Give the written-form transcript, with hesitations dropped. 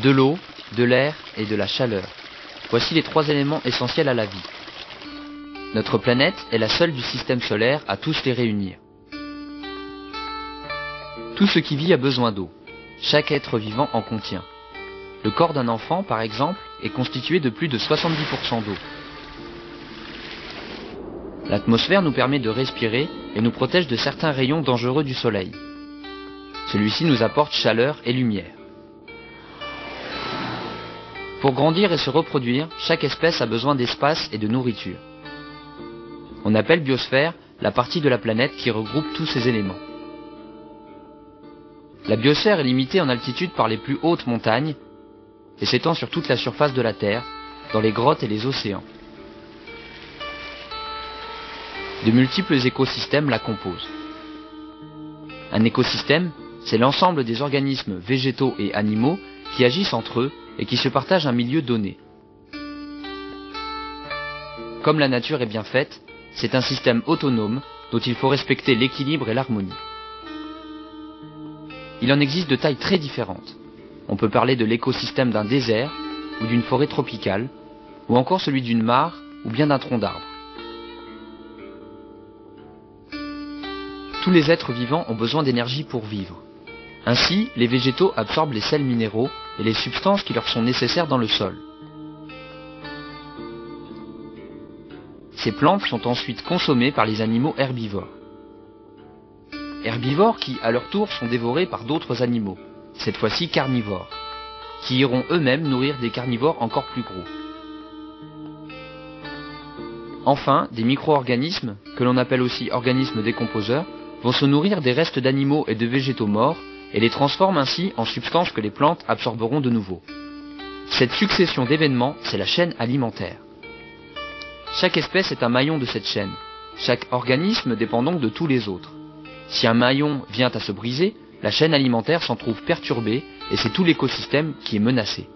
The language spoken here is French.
de l'eau, de l'air et de la chaleur. Voici les 3 éléments essentiels à la vie. Notre planète est la seule du système solaire à tous les réunir. Tout ce qui vit a besoin d'eau. Chaque être vivant en contient. Le corps d'un enfant, par exemple, est constitué de plus de 70% d'eau. L'atmosphère nous permet de respirer et nous protège de certains rayons dangereux du soleil. Celui-ci nous apporte chaleur et lumière. Pour grandir et se reproduire, chaque espèce a besoin d'espace et de nourriture. On appelle biosphère la partie de la planète qui regroupe tous ces éléments. La biosphère est limitée en altitude par les plus hautes montagnes et s'étend sur toute la surface de la Terre, dans les grottes et les océans. De multiples écosystèmes la composent. Un écosystème, c'est l'ensemble des organismes végétaux et animaux qui agissent entre eux et qui se partagent un milieu donné. Comme la nature est bien faite, c'est un système autonome dont il faut respecter l'équilibre et l'harmonie. Il en existe de tailles très différentes. On peut parler de l'écosystème d'un désert ou d'une forêt tropicale, ou encore celui d'une mare ou bien d'un tronc d'arbre. Tous les êtres vivants ont besoin d'énergie pour vivre. Ainsi, les végétaux absorbent les sels minéraux et les substances qui leur sont nécessaires dans le sol. Ces plantes sont ensuite consommées par les animaux herbivores. Herbivores qui, à leur tour, sont dévorés par d'autres animaux, cette fois-ci carnivores, qui iront eux-mêmes nourrir des carnivores encore plus gros. Enfin, des micro-organismes, que l'on appelle aussi organismes décomposeurs, vont se nourrir des restes d'animaux et de végétaux morts et les transforment ainsi en substances que les plantes absorberont de nouveau. Cette succession d'événements, c'est la chaîne alimentaire. Chaque espèce est un maillon de cette chaîne. Chaque organisme dépend donc de tous les autres. Si un maillon vient à se briser, la chaîne alimentaire s'en trouve perturbée et c'est tout l'écosystème qui est menacé.